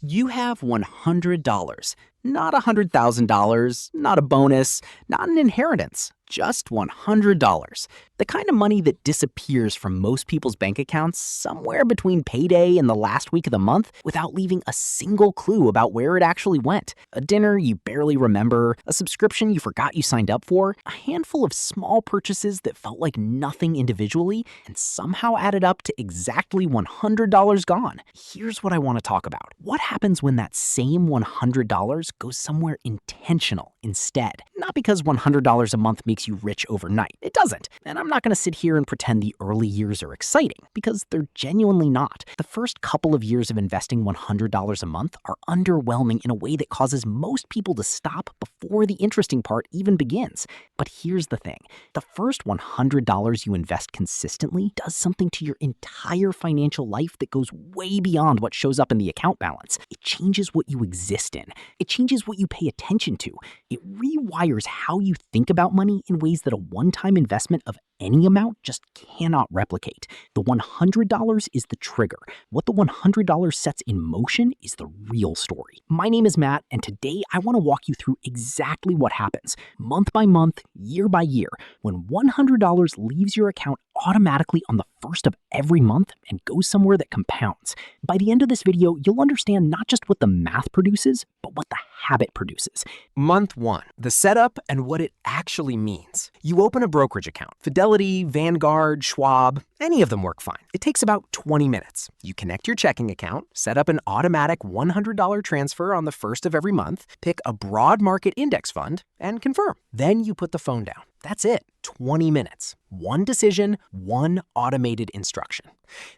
You have $100. Not $100,000, not a bonus, not an inheritance, just $100. The kind of money that disappears from most people's bank accounts somewhere between payday and the last week of the month without leaving a single clue about where it actually went. A dinner you barely remember, a subscription you forgot you signed up for, a handful of small purchases that felt like nothing individually and somehow added up to exactly $100 gone. Here's what I want to talk about. What happens when that same $100 goes somewhere intentional instead? Not because $100 a month makes you rich overnight. It doesn't. And I'm not going to sit here and pretend the early years are exciting, because they're genuinely not. The first couple of years of investing $100 a month are underwhelming in a way that causes most people to stop before the interesting part even begins. But here's the thing. The first $100 you invest consistently does something to your entire financial life that goes way beyond what shows up in the account balance. It changes what you exist in. It changes what you pay attention to. It rewires how you think about money in ways that a one-time investment of any amount just cannot replicate. The $100 is the trigger. What the $100 sets in motion is the real story. My name is Matt, and today I want to walk you through exactly what happens, month by month, year by year, when $100 leaves your account automatically on the first of every month and goes somewhere that compounds. By the end of this video, you'll understand not just what the math produces, but what the habit produces. Month 1, the setup and what it actually means. You open a brokerage account. Fidelity, Vanguard, Schwab, any of them work fine. It takes about 20 minutes. You connect your checking account, set up an automatic $100 transfer on the first of every month, pick a broad market index fund, and confirm. Then you put the phone down. That's it. 20 minutes. One decision, one automated instruction.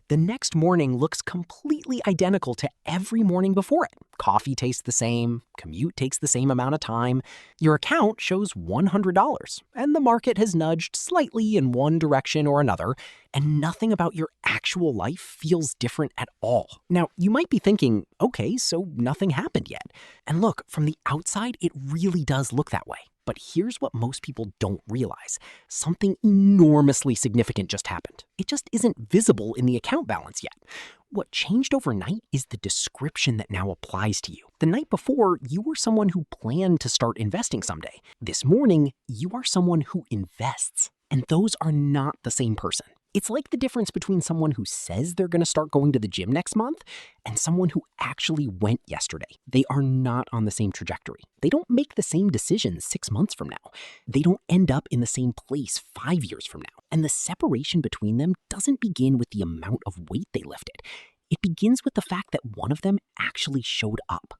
The next morning looks completely identical to every morning before it. Coffee tastes the same, commute takes the same amount of time. Your account shows $100, and the market has nudged slightly in one direction or another, and nothing about your actual life feels different at all. Now, you might be thinking, okay, so nothing happened yet. And look, from the outside, it really does look that way. But here's what most people don't realize. Something enormously significant just happened. It just isn't visible in the account balance yet. What changed overnight is the description that now applies to you. The night before, you were someone who planned to start investing someday. This morning, you are someone who invests. And those are not the same person. It's like the difference between someone who says they're going to start going to the gym next month and someone who actually went yesterday. They are not on the same trajectory. They don't make the same decisions 6 months from now. They don't end up in the same place 5 years from now. And the separation between them doesn't begin with the amount of weight they lifted. It begins with the fact that one of them actually showed up.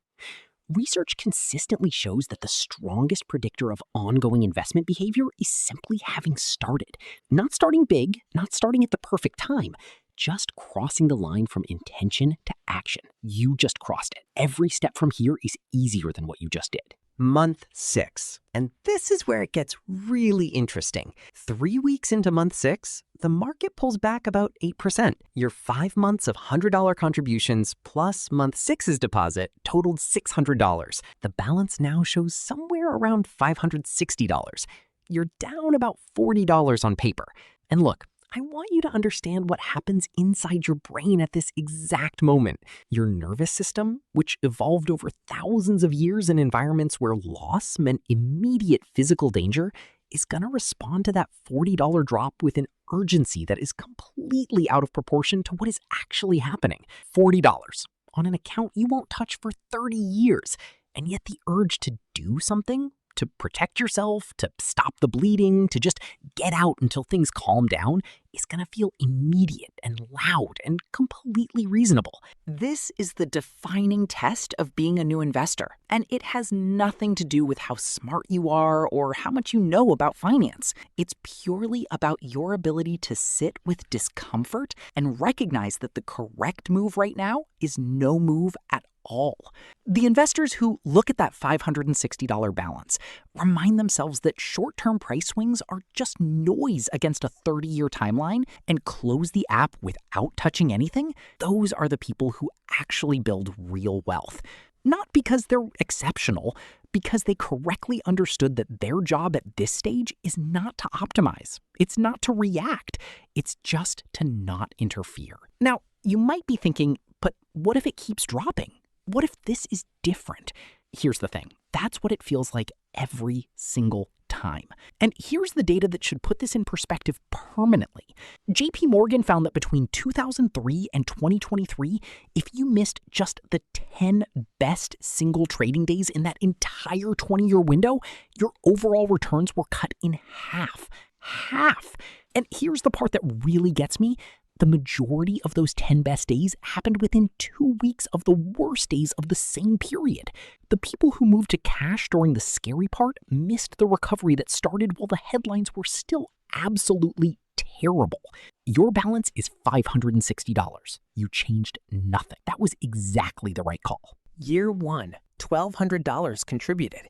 Research consistently shows that the strongest predictor of ongoing investment behavior is simply having started. Not starting big, not starting at the perfect time, just crossing the line from intention to action. You just crossed it. Every step from here is easier than what you just did. Month 6. And this is where it gets really interesting. 3 weeks into month 6, the market pulls back about 8%. Your 5 months of $100 contributions plus month 6's deposit totaled $600. The balance now shows somewhere around $560. You're down about $40 on paper. And look, I want you to understand what happens inside your brain at this exact moment. Your nervous system, which evolved over thousands of years in environments where loss meant immediate physical danger, is going to respond to that $40 drop with an urgency that is completely out of proportion to what is actually happening. $40 on an account you won't touch for 30 years. And yet the urge to do something, to protect yourself, to stop the bleeding, to just get out until things calm down, is going to feel immediate and loud and completely reasonable. This is the defining test of being a new investor, and it has nothing to do with how smart you are or how much you know about finance. It's purely about your ability to sit with discomfort and recognize that the correct move right now is no move at all. The investors who look at that $560 balance remind themselves that short-term price swings are just noise against a 30-year timeline and close the app without touching anything. Those are the people who actually build real wealth. Not because they're exceptional, because they correctly understood that their job at this stage is not to optimize. It's not to react. It's just to not interfere. Now, you might be thinking, but what if it keeps dropping? what if this is different? Here's the thing. That's what it feels like every single time. And here's the data that should put this in perspective permanently. JP Morgan found that between 2003 and 2023, if you missed just the 10 best single trading days in that entire 20-year window, your overall returns were cut in half. Half. And here's the part that really gets me. The majority of those 10 best days happened within 2 weeks of the worst days of the same period. The people who moved to cash during the scary part missed the recovery that started while the headlines were still absolutely terrible. Your balance is $560. You changed nothing. That was exactly the right call. Year 1, $1,200 contributed.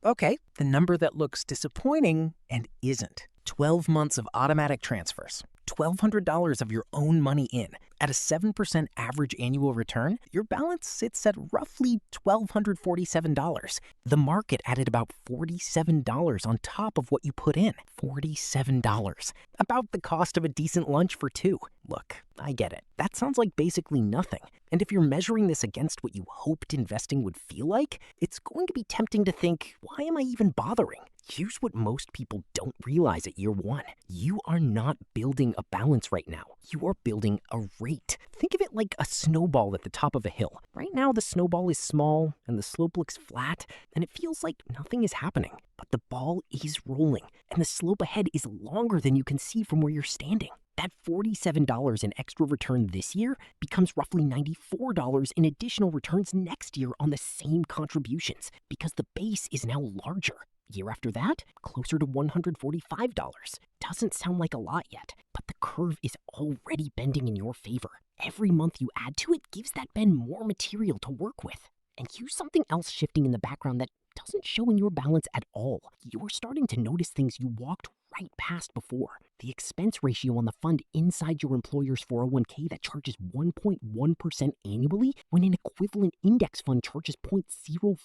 Okay, the number that looks disappointing and isn't. 12 months of automatic transfers. $1,200 of your own money in. At a 7% average annual return, your balance sits at roughly $1,247. The market added about $47 on top of what you put in. $47. About the cost of a decent lunch for two. Look, I get it. That sounds like basically nothing. And if you're measuring this against what you hoped investing would feel like, it's going to be tempting to think, why am I even bothering? Here's what most people don't realize at year 1. You are not building a balance right now. You are building a rate. Think of it like a snowball at the top of a hill. Right now, the snowball is small and the slope looks flat, and it feels like nothing is happening. But the ball is rolling, and the slope ahead is longer than you can see from where you're standing. That $47 in extra return this year becomes roughly $94 in additional returns next year on the same contributions, because the base is now larger. Year after that, closer to $145. Doesn't sound like a lot yet, but the curve is already bending in your favor. Every month you add to it gives that bend more material to work with. And here's something else shifting in the background that doesn't show in your balance at all. You're starting to notice things you walked right past before. The expense ratio on the fund inside your employer's 401k that charges 1.1% annually when an equivalent index fund charges 0.04%.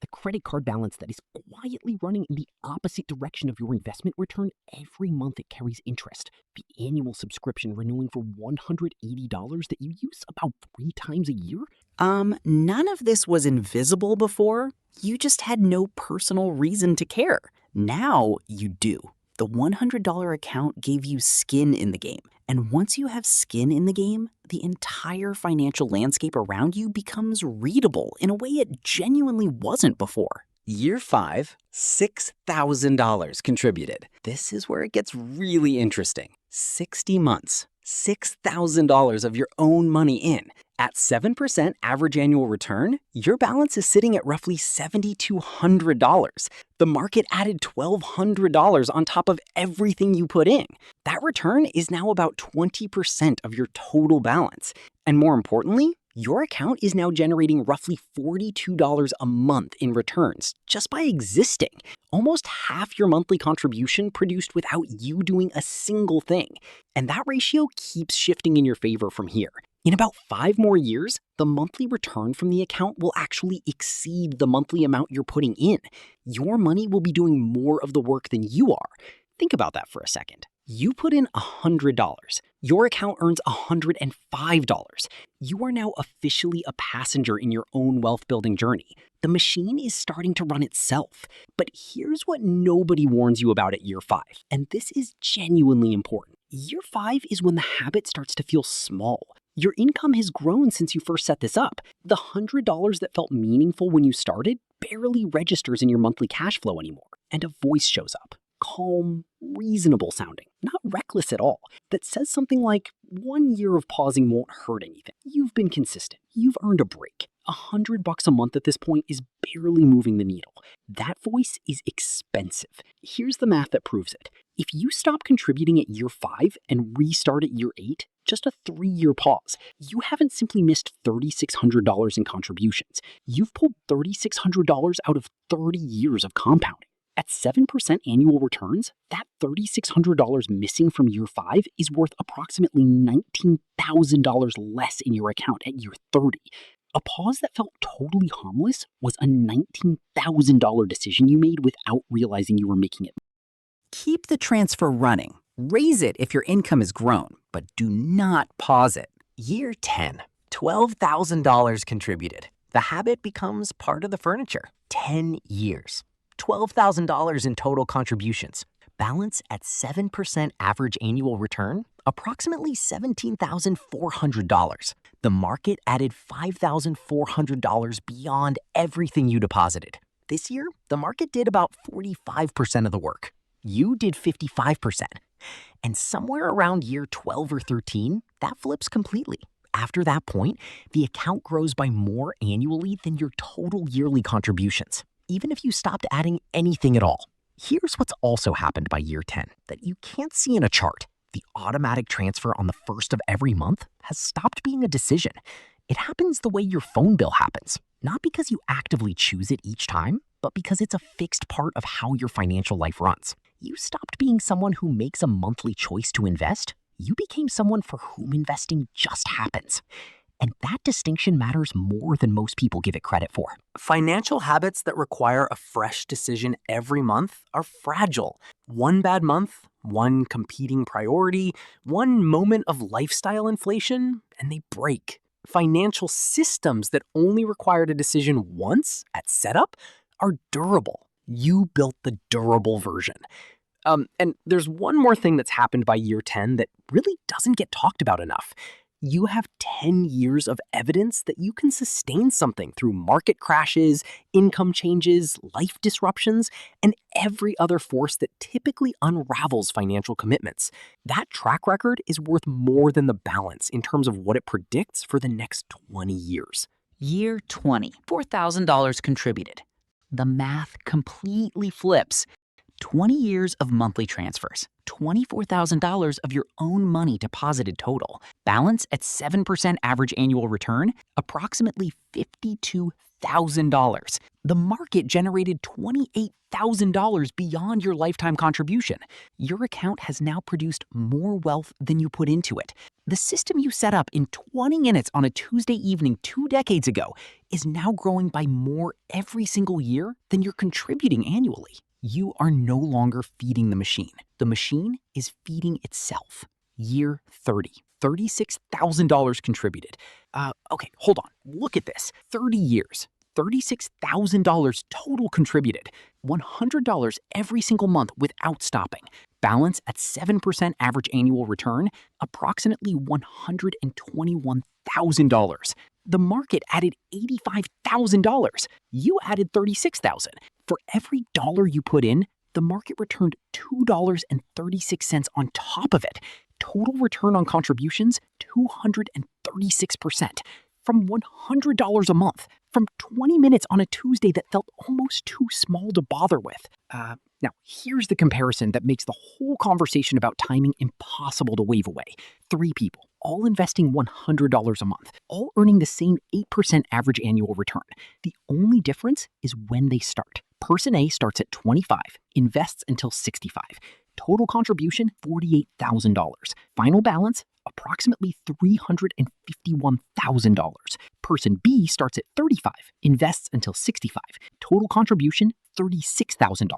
The credit card balance that is quietly running in the opposite direction of your investment return every month it carries interest. The annual subscription renewing for $180 that you use about 3 times a year. None of this was invisible before. You just had no personal reason to care. Now you do. The $100 account gave you skin in the game. And once you have skin in the game, the entire financial landscape around you becomes readable in a way it genuinely wasn't before. Year 5, $6,000 contributed. This is where it gets really interesting. 60 months, $6,000 of your own money in. At 7% average annual return, your balance is sitting at roughly $7,200. The market added $1,200 on top of everything you put in. That return is now about 20% of your total balance. And more importantly, your account is now generating roughly $42 a month in returns just by existing. Almost half your monthly contribution produced without you doing a single thing. And that ratio keeps shifting in your favor from here. In about 5 more years, the monthly return from the account will actually exceed the monthly amount you're putting in. Your money will be doing more of the work than you are. Think about that for a second. You put in $100. Your account earns $105. You are now officially a passenger in your own wealth-building journey. The machine is starting to run itself. But here's what nobody warns you about at year 5, and this is genuinely important. Year 5 is when the habit starts to feel small. Your income has grown since you first set this up. The $100 that felt meaningful when you started barely registers in your monthly cash flow anymore. And a voice shows up. Calm, reasonable sounding, not reckless at all, that says something like, 1 year of pausing won't hurt anything. You've been consistent. You've earned a break. $100 a month at this point is barely moving the needle. That voice is expensive. Here's the math that proves it. If you stop contributing at year 5 and restart at year 8, just a 3-year pause, you haven't simply missed $3,600 in contributions. You've pulled $3,600 out of 30 years of compounding. At 7% annual returns, that $3,600 missing from year 5 is worth approximately $19,000 less in your account at year 30. A pause that felt totally harmless was a $19,000 decision you made without realizing you were making it. Keep the transfer running. Raise it if your income has grown, but do not pause it. Year 10. $12,000 contributed. The habit becomes part of the furniture. 10 years. $12,000 in total contributions. Balance at 7% average annual return, approximately $17,400. The market added $5,400 beyond everything you deposited. This year, the market did about 45% of the work. You did 55%. And somewhere around year 12 or 13, that flips completely. After that point, the account grows by more annually than your total yearly contributions, even if you stopped adding anything at all. Here's what's also happened by year 10 that you can't see in a chart. The automatic transfer on the first of every month has stopped being a decision. It happens the way your phone bill happens, not because you actively choose it each time, but because it's a fixed part of how your financial life runs. You stopped being someone who makes a monthly choice to invest. You became someone for whom investing just happens. And that distinction matters more than most people give it credit for. Financial habits that require a fresh decision every month are fragile. One bad month, one competing priority, one moment of lifestyle inflation, and they break. Financial systems that only required a decision once at setup are durable. You built the durable version. And there's one more thing that's happened by year 10 that really doesn't get talked about enough. You have 10 years of evidence that you can sustain something through market crashes, income changes, life disruptions, and every other force that typically unravels financial commitments. That track record is worth more than the balance in terms of what it predicts for the next 20 years. Year 20, $4,000 contributed. The math completely flips. 20 years of monthly transfers, $24,000 of your own money deposited total. Balance at 7% average annual return, approximately $52,000. The market generated $28,000 beyond your lifetime contribution. Your account has now produced more wealth than you put into it. The system you set up in 20 minutes on a Tuesday evening 2 decades ago is now growing by more every single year than you're contributing annually. You are no longer feeding the machine. The machine is feeding itself. Year 30, $36,000 contributed. Okay, hold on. Look at this. 30 years, $36,000 total contributed. $100 every single month without stopping. Balance at 7% average annual return, approximately $121,000. The market added $85,000. You added $36,000. For every dollar you put in, the market returned $2.36 on top of it. Total return on contributions, 236%. From $100 a month. From 20 minutes on a Tuesday that felt almost too small to bother with. Now, here's the comparison that makes the whole conversation about timing impossible to wave away. 3 people, all investing $100 a month, all earning the same 8% average annual return. The only difference is when they start. Person A starts at 25, invests until 65. Total contribution, $48,000. Final balance, approximately $351,000. Person B starts at 35, invests until 65. Total contribution, $36,000.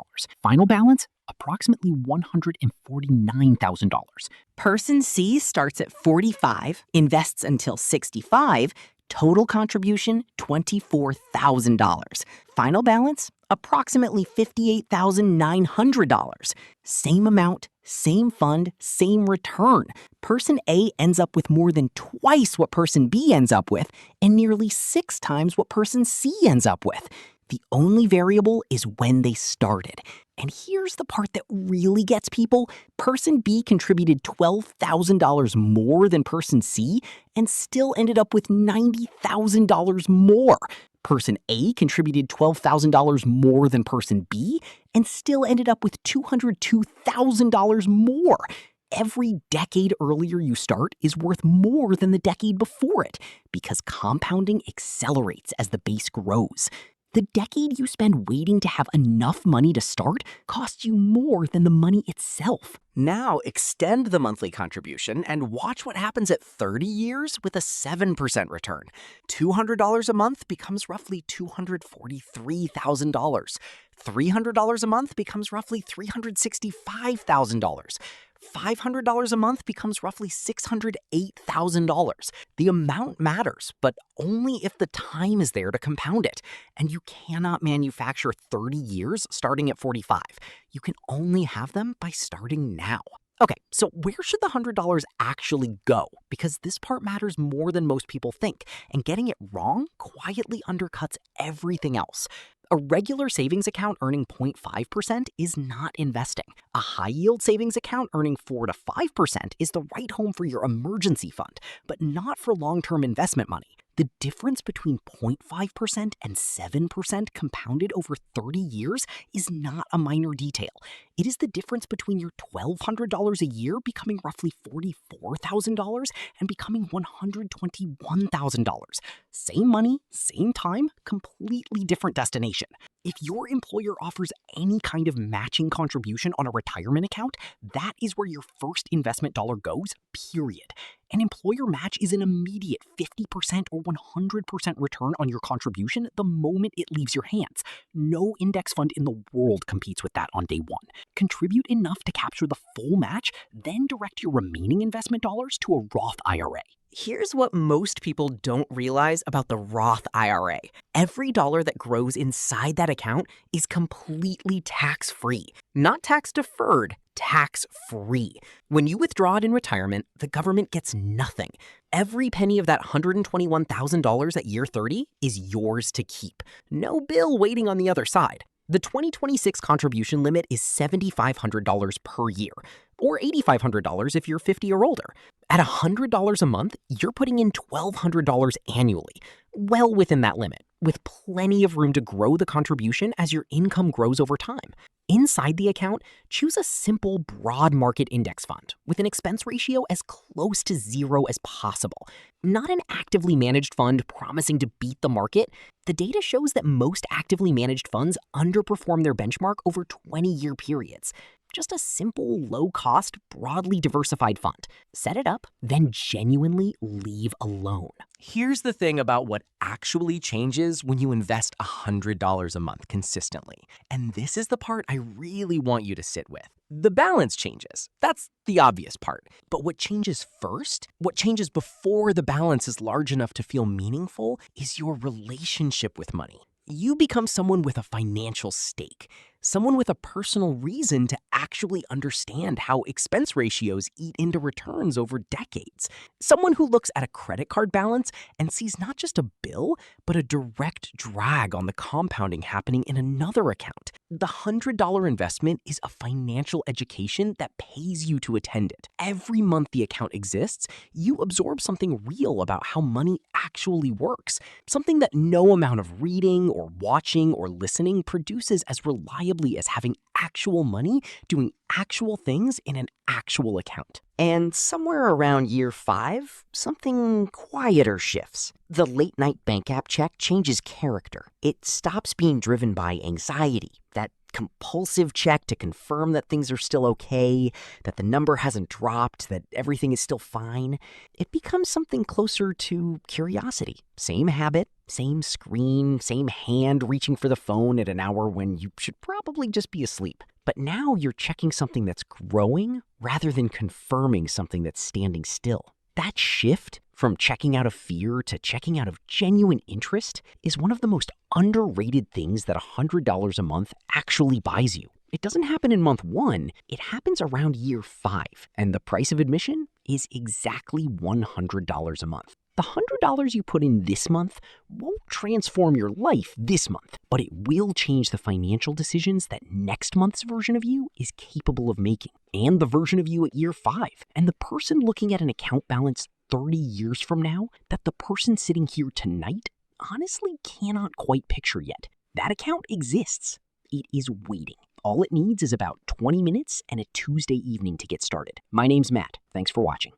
Final balance, approximately $149,000. Person C starts at 45, invests until 65. Total contribution, $24,000. Final balance, approximately $58,900. Same amount, same fund, same return. Person A ends up with more than twice what person B ends up with, and nearly 6 times what person C ends up with. The only variable is when they started. And here's the part that really gets people. Person B contributed $12,000 more than person C and still ended up with $90,000 more. Person A contributed $12,000 more than person B and still ended up with $202,000 more. Every decade earlier you start is worth more than the decade before it because compounding accelerates as the base grows. The decade you spend waiting to have enough money to start costs you more than the money itself. Now extend the monthly contribution and watch what happens at 30 years with a 7% return. $200 a month becomes roughly $243,000. $300 a month becomes roughly $365,000. $500 a month becomes roughly $608,000. The amount matters, but only if the time is there to compound it. And you cannot manufacture 30 years starting at 45. You can only have them by starting now. Okay, so where should the $100 actually go? Because this part matters more than most people think, and getting it wrong quietly undercuts everything else. A regular savings account earning 0.5% is not investing. A high-yield savings account earning 4 to 5% is the right home for your emergency fund, but not for long-term investment money. The difference between 0.5% and 7% compounded over 30 years is not a minor detail. It is the difference between your $1,200 a year becoming roughly $44,000 and becoming $121,000. Same money, same time, completely different destination. If your employer offers any kind of matching contribution on a retirement account, that is where your first investment dollar goes, period. An employer match is an immediate 50% or 100% return on your contribution the moment it leaves your hands. No index fund in the world competes with that on day one. Contribute enough to capture the full match, then direct your remaining investment dollars to a Roth IRA. Here's what most people don't realize about the Roth IRA. Every dollar that grows inside that account is completely tax-free. Not tax-deferred, tax-free. When you withdraw it in retirement, the government gets nothing. Every penny of that $121,000 at year 30 is yours to keep. No bill waiting on the other side. The 2026 contribution limit is $7,500 per year, or $8,500 if you're 50 or older. At $100 a month, you're putting in $1,200 annually, well within that limit, with plenty of room to grow the contribution as your income grows over time. Inside the account, choose a simple broad market index fund with an expense ratio as close to zero as possible. Not an actively managed fund promising to beat the market. The data shows that most actively managed funds underperform their benchmark over 20-year periods. Just a simple, low-cost, broadly diversified fund. Set it up, then genuinely leave alone. Here's the thing about what actually changes when you invest $100 a month consistently. And this is the part I really want you to sit with. The balance changes. That's the obvious part. But what changes first, what changes before the balance is large enough to feel meaningful, is your relationship with money. You become someone with a financial stake, someone with a personal reason to actually understand how expense ratios eat into returns over decades. Someone who looks at a credit card balance and sees not just a bill, but a direct drag on the compounding happening in another account. The $100 investment is a financial education that pays you to attend it. Every month the account exists, you absorb something real about how money actually works, something that no amount of reading or watching or listening produces as reliably as having actual money doing actual things in an actual account. And somewhere around year 5, something quieter shifts. The late-night bank app check changes character. It stops being driven by anxiety, that compulsive check to confirm that things are still okay, that the number hasn't dropped, that everything is still fine. It becomes something closer to curiosity. Same habit, same screen, same hand reaching for the phone at an hour when you should probably just be asleep. But now you're checking something that's growing rather than confirming something that's standing still. That shift from checking out of fear to checking out of genuine interest is one of the most underrated things that $100 a month actually buys you. It doesn't happen in month 1, it happens around year 5, and the price of admission is exactly $100 a month. The $100 you put in this month won't transform your life this month, but it will change the financial decisions that next month's version of you is capable of making, and the version of you at year 5, and the person looking at an account balance 30 years from now that the person sitting here tonight honestly cannot quite picture yet. That account exists. It is waiting. All it needs is about 20 minutes and a Tuesday evening to get started. My name's Matt. Thanks for watching.